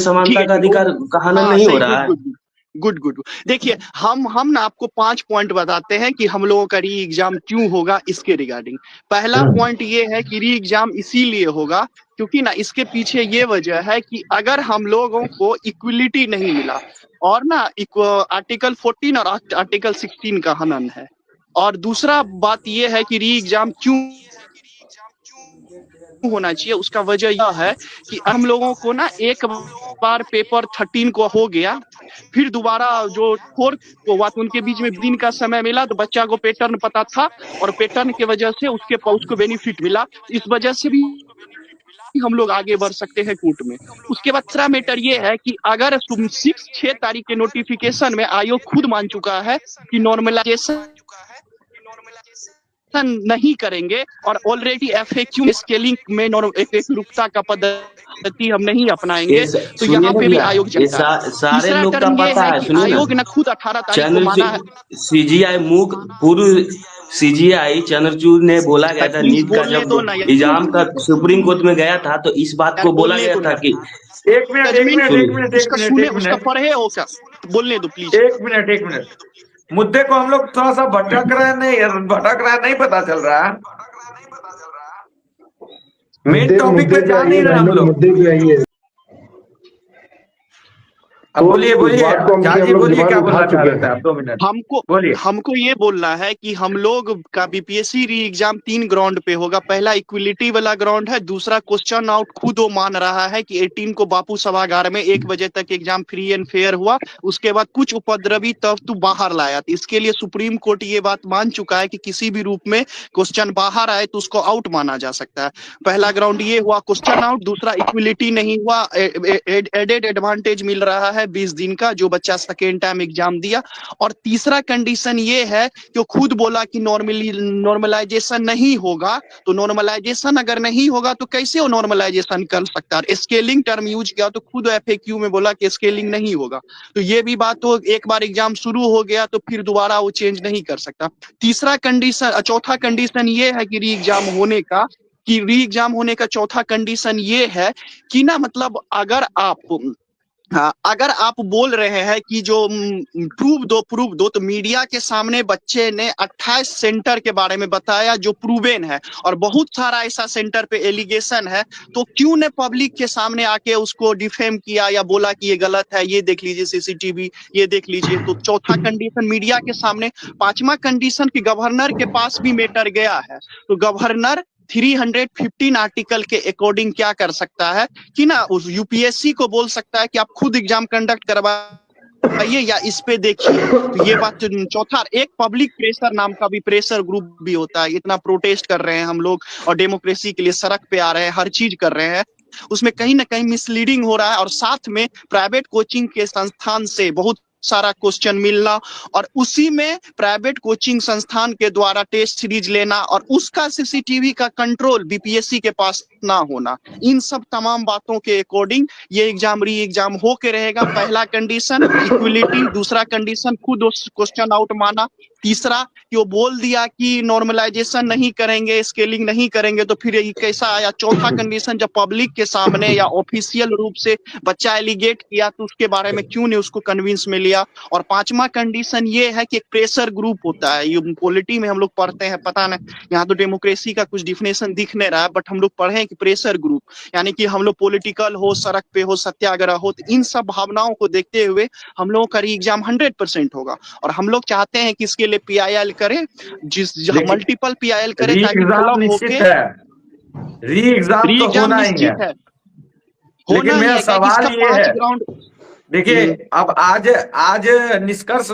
ठीक समानता है का ठीक है अधिकार का हनन हाँ नहीं हो सही रहा गुड है। Good good good good. देखिए हम ना आपको 5 पॉइंट बताते हैं कि हम लोगों का री एग्जाम क्यों होगा इसके रिगार्डिंग। पहला पॉइंट ये है कि री एग्जाम इसीलिए होगा क्योंकि ना इसके पीछे ये वजह है कि अगर हम लोगों को इक्वलिटी नहीं मिला और ना आर्टिकल 14 और आर्टिकल 16 का हनन है। और दूसरा बात ये है कि री एग्जाम क्यों होना चाहिए उसका वजह यह है कि हम लोगों को ना एक बार पेपर 13 को हो गया, फिर दोबारा जो 4 को हुआ तो उनके बीच में दिन का समय मिला तो बच्चा को पैटर्न पता था और पैटर्न की वजह से उसको बेनिफिट मिला। इस वजह से भी हम लोग आगे बढ़ सकते हैं कोर्ट में। उसके बाद दूसरा मैटर ये है कि अगर 6 तारीख के नोटिफिकेशन में आयोग खुद मान चुका है कि नॉर्मलाइजेशन नहीं करेंगे और ऑलरेडी एफएक्यू स्केलिंग में एकरूपता का पद्धति हम नहीं अपनाएंगे तो सुनिए यहाँ ना पे भी भैया, आयोग ये जनता है। सारे तीसरा लोग का टर्म ये पता है है, कि सुनिए ना। आयोग ने खुद 18 तारीख को माना है। चंद्रचूड़ सीजीआई मूक पूर्व सीजीआई चंद्रचूड़ ने बोला गया था, प्लीज नीट का बोलने जब दो ना एग्जाम का सुप्रीम कोर्ट में गया था तो इस बात यार, को बोला बोलने गया दो था ना। कि एक मिनट एक जजमेंट मिनट एक मिनट एक उसका मिनट सुने एक उसका मिनट पढ़े हो क्या? बोलने दो प्लीज। एक मिनट एक मिनट। मुद्दे को हम लोग थोड़ा सा भटक रहा है, नहीं पता चल रहा है। मेन टॉपिक पे मुद्दे पे जा आइए नहीं रहे भाई हम लोग, लोग। मुद्दे पे आइए। अब बोलिए तो उस बोलिए, बात को हम जाजी लोग बोलिए, दिमाग क्या उठा बोलना चाह चुके रहे थे हैं। आप? 2 मिनट हमको बोलिए। हमको ये बोलना है कि हम लोग का बीपीएससी री एग्जाम 3 ग्राउंड पे होगा। पहला इक्विलिटी वाला ग्राउंड है, दूसरा क्वेश्चन आउट खुद वो मान रहा है कि 18 को बापू सभागार में 1 बजे तक एग्जाम फ्री एंड फेयर हुआ, उसके बाद कुछ उपद्रवी तत्व बाहर लाया। तो इसके लिए सुप्रीम कोर्ट ये बात मान चुका है कि किसी भी रूप में क्वेश्चन बाहर आए तो उसको आउट माना जा सकता है। पहला ग्राउंड ये हुआ क्वेश्चन आउट। दूसरा इक्विलिटी नहीं हुआ, एडेड एडवांटेज मिल रहा है 20 दिन का जो बच्चा सेकेंड टाइम एग्जाम दिया। और तीसरा कंडीशन ये है कि वो खुद बोला कि नॉर्मलाइजेशन नहीं होगा। तो नॉर्मलाइजेशन अगर नहीं होगा तो कैसे वो नॉर्मलाइजेशन कर सकता है? स्केलिंग टर्म यूज किया तो खुद एफएक्यू में बोला कि स्केलिंग नहीं होगा। तो ये भी बात तो एक बार एग्जाम शुरू हो गया तो फिर दोबारा वो चेंज नहीं कर सकता। चौथा कंडीशन ये है कि री एग्जाम होने का चौथा कंडीशन ये है कि ना मतलब अगर आप बोल रहे हैं कि जो प्रूव दो तो मीडिया के सामने बच्चे ने 28 सेंटर के बारे में बताया जो प्रूवेन है और बहुत सारा ऐसा सेंटर पे एलिगेशन है, तो क्यों ने पब्लिक के सामने आके उसको डिफेम किया या बोला कि ये गलत है, ये देख लीजिए सीसीटीवी, ये देख लीजिए। तो चौथा कंडीशन मीडिया के सामने। पांचवा कंडीशन कि गवर्नर के पास भी मैटर गया है, तो गवर्नर 315 आर्टिकल के अकॉर्डिंग क्या कर सकता है कि ना उस यूपीएससी को बोल सकता है कि आप खुद एग्जाम कंडक्ट करवाइए या इस पे देखिए। तो ये बात चौथा। एक पब्लिक प्रेशर नाम का भी प्रेशर ग्रुप भी होता है। इतना प्रोटेस्ट कर रहे हैं हम लोग और डेमोक्रेसी के लिए सड़क पे आ रहे हैं, हर चीज कर रहे हैं, उसमें कहीं ना कहीं मिसलीडिंग हो रहा है। और साथ में प्राइवेट कोचिंग के संस्थान से बहुत सारा क्वेश्चन मिलना और उसी में प्राइवेट कोचिंग संस्थान के द्वारा टेस्ट सीरीज लेना और उसका सीसीटीवी का कंट्रोल बीपीएससी के पास ना होना, इन सब तमाम बातों के अकॉर्डिंग ये एग्जाम री एग्जाम हो के रहेगा। पहला कंडीशन इक्विलिटी, दूसरा कंडीशन खुद क्वेश्चन आउट माना, तीसरा कि वो बोल दिया कि नॉर्मलाइजेशन नहीं करेंगे, स्केलिंग नहीं करेंगे, तो फिर ये कैसा आया? चौथा कंडीशन जब पब्लिक के सामने या ऑफिशियल रूप से बच्चा एलिगेट किया तो उसके बारे में क्यों ने उसको कन्विंस में लिया। और पांचवा कंडीशन ये है कि एक प्रेशर ग्रुप होता है, ये पॉलिटी में हम लोग पढ़ते हैं, पता नहीं यहाँ तो डेमोक्रेसी का कुछ डिफिनेशन दिख नहीं रहा है, बट हम लोग पढ़े हैं कि प्रेशर ग्रुप यानी कि हम लोग पॉलिटिकल हो, सड़क पे हो, सत्याग्रह हो, तो इन सब भावनाओं को देखते हुए हम लोगों का री एग्जाम 100% होगा। और हम लोग चाहते हैं कि इसके लिए पीआईएल करे, मल्टीपल पीआईएल करे री ताकि एग्जाम क्लब निश्चित होके। है, री एग्जाम री तो एग्जाम होना ही है, निश्चित है, लेकिन होना ही मेरा है, क्या सवाल इसका ये 5 है, ग्राउंड। देखिए अब आज निष्कर्ष